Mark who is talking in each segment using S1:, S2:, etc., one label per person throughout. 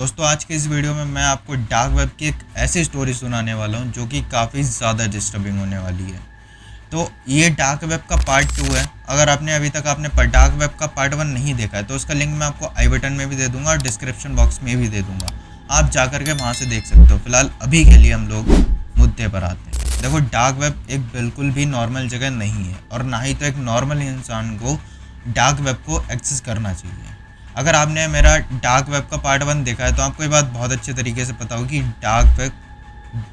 S1: दोस्तों, आज के इस वीडियो में मैं आपको डार्क वेब की एक ऐसी स्टोरी सुनाने वाला हूँ जो कि काफ़ी ज़्यादा डिस्टर्बिंग होने वाली है। तो ये डार्क वेब का पार्ट 2 है। अगर आपने अभी तक डार्क वेब का पार्ट 1 नहीं देखा है तो उसका लिंक मैं आपको आई बटन में भी दे दूंगा और डिस्क्रिप्शन बॉक्स में भी दे दूंगा। आप जा कर के वहाँ से देख सकते हो। फिलहाल अभी के लिए हम लोग मुद्दे पर आते हैं। देखो, डार्क वेब एक बिल्कुल भी नॉर्मल जगह नहीं है और ना ही तो एक नॉर्मल इंसान को डार्क वेब को एक्सेस करना चाहिए। अगर आपने मेरा डार्क वेब का पार्ट 1 देखा है तो आपको ये बात बहुत अच्छे तरीके से पता होगी कि डार्क वेब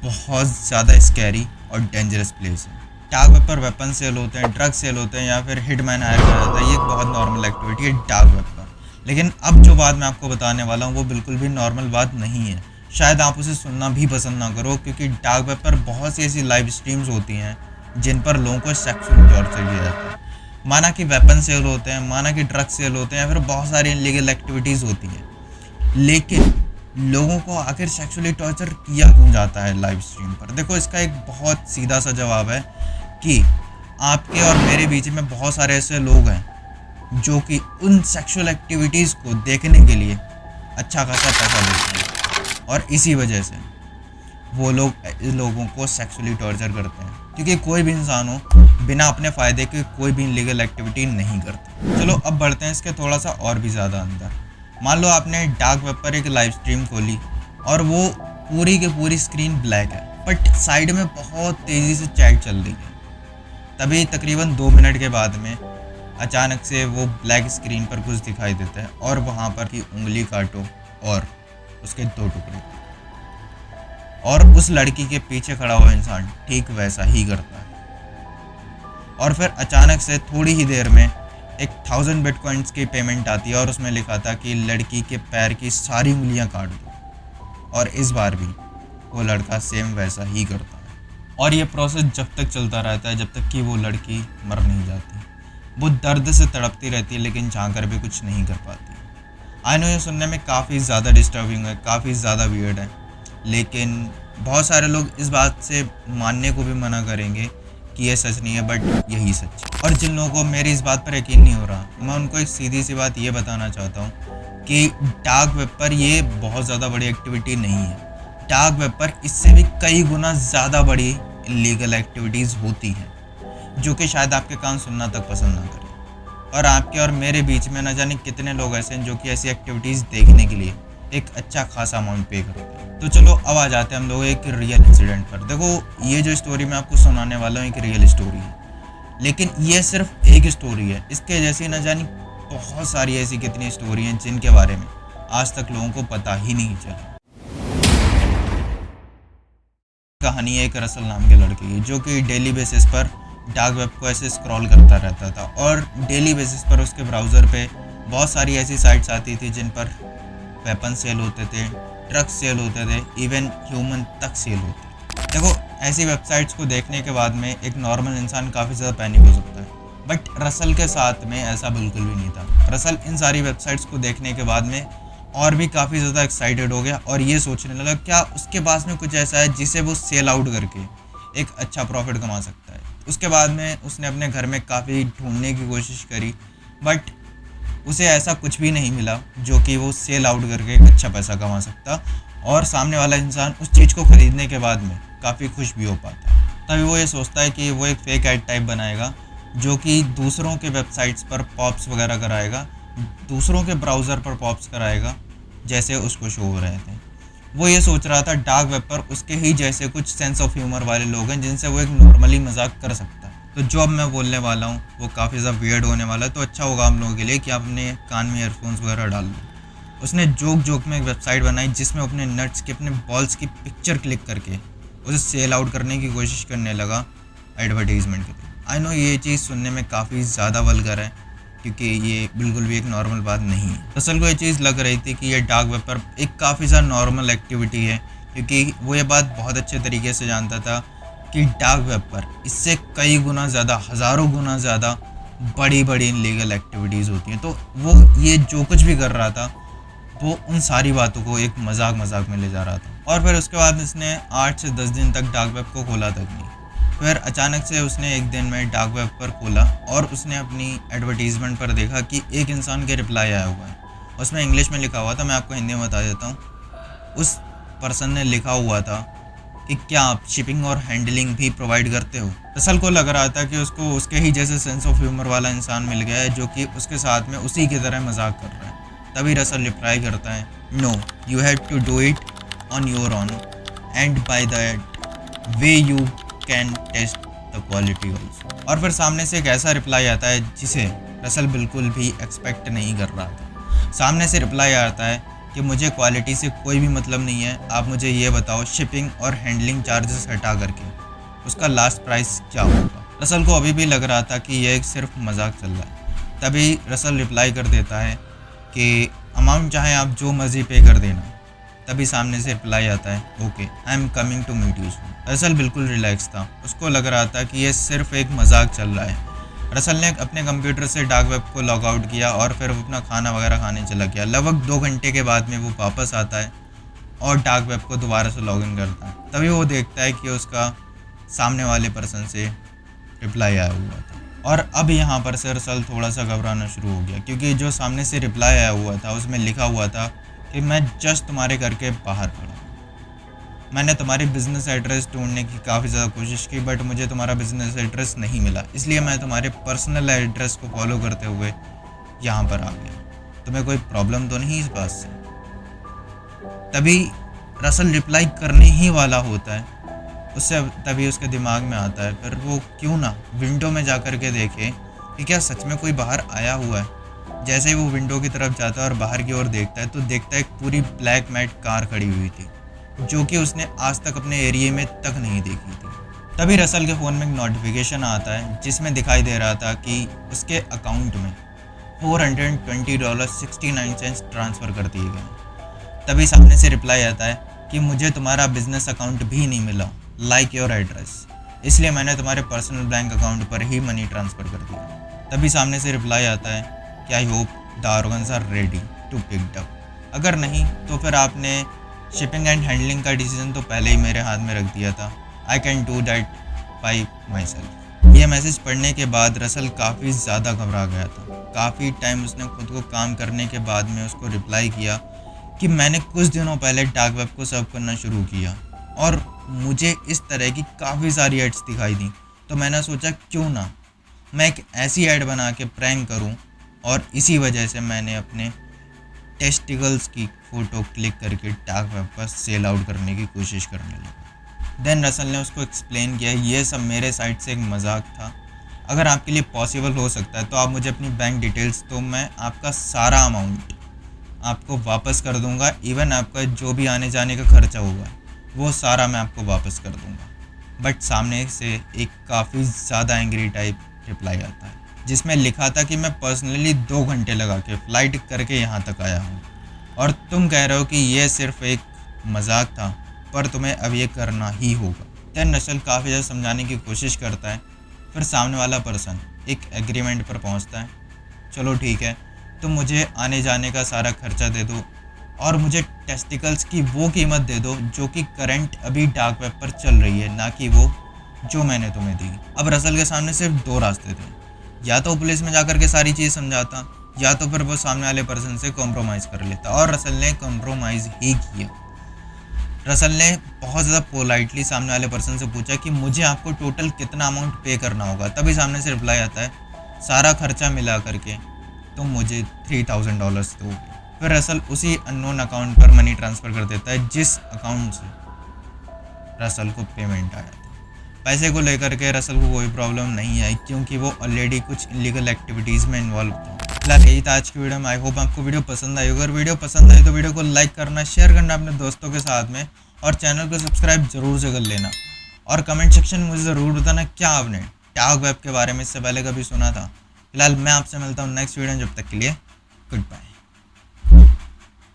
S1: बहुत ज़्यादा स्कैरी और डेंजरस प्लेस है। डार्क वेब पर वेपन सेल होते हैं, ड्रग सेल होते हैं या फिर हिटमैन हायर करा जाता है। ये एक बहुत नॉर्मल एक्टिविटी है डार्क वेब पर। लेकिन अब जो बात मैं आपको बताने वाला हूँ वो बिल्कुल भी नॉर्मल बात नहीं है। शायद आप उसे सुनना भी पसंद ना करो, क्योंकि डार्क वेब पर बहुत सी ऐसी लाइव स्ट्रीम्स होती हैं जिन पर लोगों को सेक्सुअल टॉर्चर किया जाता है। माना कि वेपन सेल होते हैं, माना कि ड्रग सेल होते हैं या फिर बहुत सारी इनलीगल एक्टिविटीज़ होती हैं, लेकिन लोगों को आखिर सेक्सुअली टॉर्चर किया क्यों जाता है लाइव स्ट्रीम पर? देखो, इसका एक बहुत सीधा सा जवाब है कि आपके और मेरे बीच में बहुत सारे ऐसे लोग हैं जो कि उन सेक्सुअल एक्टिविटीज़ को देखने के लिए अच्छा खासा पैसा देते हैं, और इसी वजह से वो लोग लोगों को सेक्सुअली टॉर्चर करते हैं। क्योंकि कोई भी इंसान हो, बिना अपने फ़ायदे के कोई भी इलीगल एक्टिविटी नहीं करता। चलो अब बढ़ते हैं इसके थोड़ा सा और भी ज़्यादा अंदर। मान लो आपने डार्क वेब पर एक लाइव स्ट्रीम खोली और वो पूरी की पूरी स्क्रीन ब्लैक है, बट साइड में बहुत तेज़ी से चैट चल रही है। तभी तकरीबन 2 मिनट के बाद में अचानक से वो ब्लैक स्क्रीन पर कुछ दिखाई देता है और वहाँ पर की उंगली काटो और उसके 2 टुकड़े, और उस लड़की के पीछे खड़ा हुआ इंसान ठीक वैसा ही करता है। और फिर अचानक से थोड़ी ही देर में एक 1000 बिटकॉइंस की पेमेंट आती है और उसमें लिखा था कि लड़की के पैर की सारी उंगलियां काट दो। और इस बार भी वो लड़का सेम वैसा ही करता है। और ये प्रोसेस जब तक चलता रहता है जब तक कि वो लड़की मर नहीं जाती। वो दर्द से तड़पती रहती है लेकिन चाह कर भी कुछ नहीं कर पाती। आई नो ये सुनने में काफ़ी ज़्यादा डिस्टर्बिंग है, काफ़ी ज़्यादा वियर्ड है, लेकिन बहुत सारे लोग इस बात से मानने को भी मना करेंगे कि ये सच नहीं है, बट यही सच है। और जिन लोगों को मेरी इस बात पर यकीन नहीं हो रहा, मैं उनको एक सीधी सी बात ये बताना चाहता हूँ कि डार्क वेब पर ये बहुत ज़्यादा बड़ी एक्टिविटी नहीं है। डार्क वेब पर इससे भी कई गुना ज़्यादा बड़ी इलीगल एक्टिविटीज़ होती हैं जो कि शायद आपके कान सुनना तक पसंद ना करें। और आपके और मेरे बीच में न जाने कितने लोग ऐसे हैं जो कि ऐसी एक्टिविटीज़ देखने के लिए एक अच्छा खासा अमाउंट पे करते हैं। तो चलो अब आ जाते हैं हम लोग एक रियल इंसिडेंट पर। देखो, ये जो स्टोरी मैं आपको सुनाने वाला हूँ एक रियल स्टोरी है, लेकिन ये सिर्फ एक स्टोरी है। इसके जैसी न जानी बहुत सारी ऐसी कितनी स्टोरी हैं जिनके बारे में आज तक लोगों को पता ही नहीं चला। कहानी है एक रसल नाम के लड़के की जो कि डेली बेसिस पर डार्क वेब को ऐसे स्क्रॉल करता रहता था, और डेली बेसिस पर उसके ब्राउज़र पे बहुत सारी ऐसी साइट्स आती थी जिन पर वेपन सेल होते थे, ड्रग्स सेल होते थे, इवन ह्यूमन तक सेल होते थे। देखो, ऐसी वेबसाइट्स को देखने के बाद में एक नॉर्मल इंसान काफ़ी ज़्यादा पैनिक हो सकता है, बट रसल के साथ में ऐसा बिल्कुल भी नहीं था। रसल इन सारी वेबसाइट्स को देखने के बाद में और भी काफ़ी ज़्यादा एक्साइटेड हो गया और ये सोचने लगा क्या उसके पास में कुछ ऐसा है जिसे वो सेल आउट करके एक अच्छा प्रॉफिट कमा सकता है। उसके बाद में उसने अपने घर में काफ़ी ढूंढने की कोशिश करी, बट उसे ऐसा कुछ भी नहीं मिला जो कि वो सेल आउट करके एक अच्छा पैसा कमा सकता और सामने वाला इंसान उस चीज़ को ख़रीदने के बाद में काफ़ी खुश भी हो पाता। तभी वो ये सोचता है कि वो एक फेक ऐड टाइप बनाएगा जो कि दूसरों के वेबसाइट्स पर पॉप्स वगैरह कराएगा, दूसरों के ब्राउज़र पर पॉप्स कराएगा जैसे उसको शो हो रहे थे। वो ये सोच रहा था डार्क वेब पर उसके ही जैसे कुछ सेंस ऑफ ह्यूमर वाले लोग हैं जिनसे वो एक नॉर्मली मजाक कर सकता है। तो जो अब मैं बोलने वाला हूँ वो काफ़ी ज़्यादा वियर्ड होने वाला है, तो अच्छा होगा हम लोगों के लिए कि आप अपने कान में ईयरफोन्स वगैरह डाल लो। उसने जोक जोक में एक वेबसाइट बनाई जिसमें अपने नट्स की, अपने बॉल्स की पिक्चर क्लिक करके उसे सेल आउट करने की कोशिश करने लगा एडवर्टीज़मेंट के थ्रू। आई नो ये चीज़ सुनने में काफ़ी ज़्यादा वल्गर है क्योंकि ये बिल्कुल भी एक नॉर्मल बात नहीं है। असल को ये चीज़ लग रही थी कि ये डार्क वेब पर एक काफ़ी ज़्यादा नॉर्मल एक्टिविटी है, क्योंकि वो ये बात बहुत अच्छे तरीके से जानता था कि डार्क वेब पर इससे कई गुना ज़्यादा, हज़ारों गुना ज़्यादा बड़ी बड़ी इनलीगल एक्टिविटीज़ होती हैं। तो वो ये जो कुछ भी कर रहा था वो उन सारी बातों को एक मजाक में ले जा रहा था। और फिर उसके बाद इसने 8 से 10 दिन तक डार्क वेब को खोला तक नहीं। फिर अचानक से उसने एक दिन में डार्क वेब पर खोला और उसने अपनी एडवर्टीज़मेंट पर देखा कि एक इंसान के रिप्लाई आया हुआ है। उसमें इंग्लिश में लिखा हुआ था, मैं आपको हिंदी में बता देता हूँ उस पर्सन ने लिखा हुआ था कि क्या आप शिपिंग और हैंडलिंग भी प्रोवाइड करते हो। रसल को लग रहा था कि उसको उसके ही जैसे सेंस ऑफ ह्यूमर वाला इंसान मिल गया है जो कि उसके साथ में उसी की तरह मजाक कर रहा है। तभी रसल रिप्लाई करता है, no you have to do it on your own and by that way you can taste the quality also. और फिर सामने से एक ऐसा रिप्लाई आता है जिसे रसल बिल्कुल भी एक्सपेक्ट नहीं कर रहा था। सामने से रिप्लाई आता है कि मुझे क्वालिटी से कोई भी मतलब नहीं है, आप मुझे ये बताओ शिपिंग और हैंडलिंग चार्जेस हटा करके उसका लास्ट प्राइस क्या होगा। रसल को अभी भी लग रहा था कि यह सिर्फ मजाक चल रहा है। तभी रसल रिप्लाई कर देता है कि अमाउंट चाहे आप जो मर्जी पे कर देना। तभी सामने से रिप्लाई आता है, okay I am coming to meet you soon. Russell बिल्कुल रिलैक्स था, उसको लग रहा था कि यह सिर्फ एक मजाक चल रहा है। रसल ने अपने कंप्यूटर से डार्क वेब को लॉग आउट किया और फिर वो अपना खाना वगैरह खाने चला गया। लगभग 2 घंटे के बाद में वो वापस आता है और डार्क वेब को दोबारा से लॉगिन करता है। तभी वो देखता है कि उसका सामने वाले पर्सन से रिप्लाई आया हुआ था। और अब यहाँ पर से रसल थोड़ा सा घबराना शुरू हो गया, क्योंकि जो सामने से रिप्लाई आया हुआ था उसमें लिखा हुआ था कि मैं जस्ट तुम्हारे घर के बाहर खड़ा हूँ। मैंने तुम्हारी बिज़नेस एड्रेस ढूंढने की काफ़ी ज़्यादा कोशिश की बट मुझे तुम्हारा बिज़नेस एड्रेस नहीं मिला, इसलिए मैं तुम्हारे पर्सनल एड्रेस को फॉलो करते हुए यहाँ पर आ गया। तुम्हें कोई प्रॉब्लम तो नहीं इस बात से। तभी रसल रिप्लाई करने ही वाला होता है, उससे तभी उसके दिमाग में आता है फिर वो क्यों ना विंडो में जा कर के देखे कि क्या सच में कोई बाहर आया हुआ है। जैसे ही वो विंडो की तरफ जाता है और बाहर की ओर देखता है तो देखता है एक पूरी ब्लैक मैट कार खड़ी हुई थी जो कि उसने आज तक अपने एरिया में तक नहीं देखी थी। तभी रसल के फ़ोन में एक नोटिफिकेशन आता है जिसमें दिखाई दे रहा था कि उसके अकाउंट में $420.69 ट्रांसफ़र कर दिए गए। तभी सामने से रिप्लाई आता है कि मुझे तुम्हारा बिजनेस अकाउंट भी नहीं मिला लाइक योर एड्रेस, इसलिए मैंने तुम्हारे पर्सनल बैंक अकाउंट पर ही मनी ट्रांसफ़र कर दिया। तभी सामने से रिप्लाई आता है कि I hope the organs are ready to pick up. अगर नहीं तो फिर आपने शिपिंग एंड हैंडलिंग का डिसीजन तो पहले ही मेरे हाथ में रख दिया था। I can do that by myself. यह मैसेज पढ़ने के बाद रसल काफ़ी ज़्यादा घबरा गया था। काफ़ी टाइम उसने खुद को काम करने के बाद में उसको रिप्लाई किया कि मैंने कुछ दिनों पहले डार्क वेब को सर्व करना शुरू किया और मुझे इस तरह की काफ़ी सारी एड्स दिखाई दी, तो मैंने सोचा क्यों ना मैं एक ऐसी ऐड बना के प्रैंक करूं और इसी वजह से मैंने अपने टेस्टिकल्स की फ़ोटो क्लिक करके डार्क वेब पर सेल आउट करने की कोशिश करने लगा। देन रसल ने उसको एक्सप्लेन किया ये सब मेरे साइड से एक मजाक था, अगर आपके लिए पॉसिबल हो सकता है तो आप मुझे अपनी बैंक डिटेल्स तो मैं आपका सारा अमाउंट आपको वापस कर दूंगा, इवन आपका जो भी आने जाने का खर्चा होगा वो सारा मैं आपको वापस कर दूंगा। बट सामने से एक काफ़ी ज़्यादा एंग्री टाइप रिप्लाई आता है जिसमें लिखा था कि मैं पर्सनली 2 घंटे लगा के फ़्लाइट करके यहाँ तक आया हूँ और तुम कह रहे हो कि यह सिर्फ एक मजाक था पर तुम्हें अब ये करना ही होगा। देन रसल काफ़ी ज़्यादा समझाने की कोशिश करता है, फिर सामने वाला पर्सन एक एग्रीमेंट पर पहुँचता है, चलो ठीक है तुम मुझे आने जाने का सारा खर्चा दे दो और मुझे टेस्टिकल्स की वो कीमत दे दो जो कि करंट अभी डार्क वेब पर चल रही है, ना कि वो जो मैंने तुम्हें दी। अब रसल के सामने सिर्फ 2 रास्ते थे, या तो पुलिस में जाकर के सारी चीज़ समझाता या तो फिर वो सामने वाले पर्सन से कॉम्प्रोमाइज़ कर लेता और रसल ने कॉम्प्रोमाइज़ ही किया। रसल ने बहुत ज़्यादा पोलाइटली सामने वाले पर्सन से पूछा कि मुझे आपको टोटल कितना अमाउंट पे करना होगा। तभी सामने से रिप्लाई आता है सारा खर्चा मिला करके तो मुझे $3000 दोगे। फिर रसल उसी अननोन अकाउंट पर मनी ट्रांसफ़र कर देता है जिस अकाउंट से रसल को पेमेंट आया था। पैसे को लेकर के रसल को कोई प्रॉब्लम नहीं आई क्योंकि वो ऑलरेडी कुछ इलीगल एक्टिविटीज़ में इन्वॉल्व था। फिलहाल यही था आज की वीडियो में। आई होप आपको वीडियो पसंद आई। अगर वीडियो पसंद आई तो वीडियो को लाइक करना, शेयर करना अपने दोस्तों के साथ में और चैनल को सब्सक्राइब जरूर से कर लेना और कमेंट सेक्शन में मुझे ज़रूर बताना क्या आपने डार्क वेब के बारे में इससे पहले कभी सुना था। फिलहाल मैं आपसे मिलता हूँ नेक्स्ट वीडियो, जब तक के लिए गुड बाय।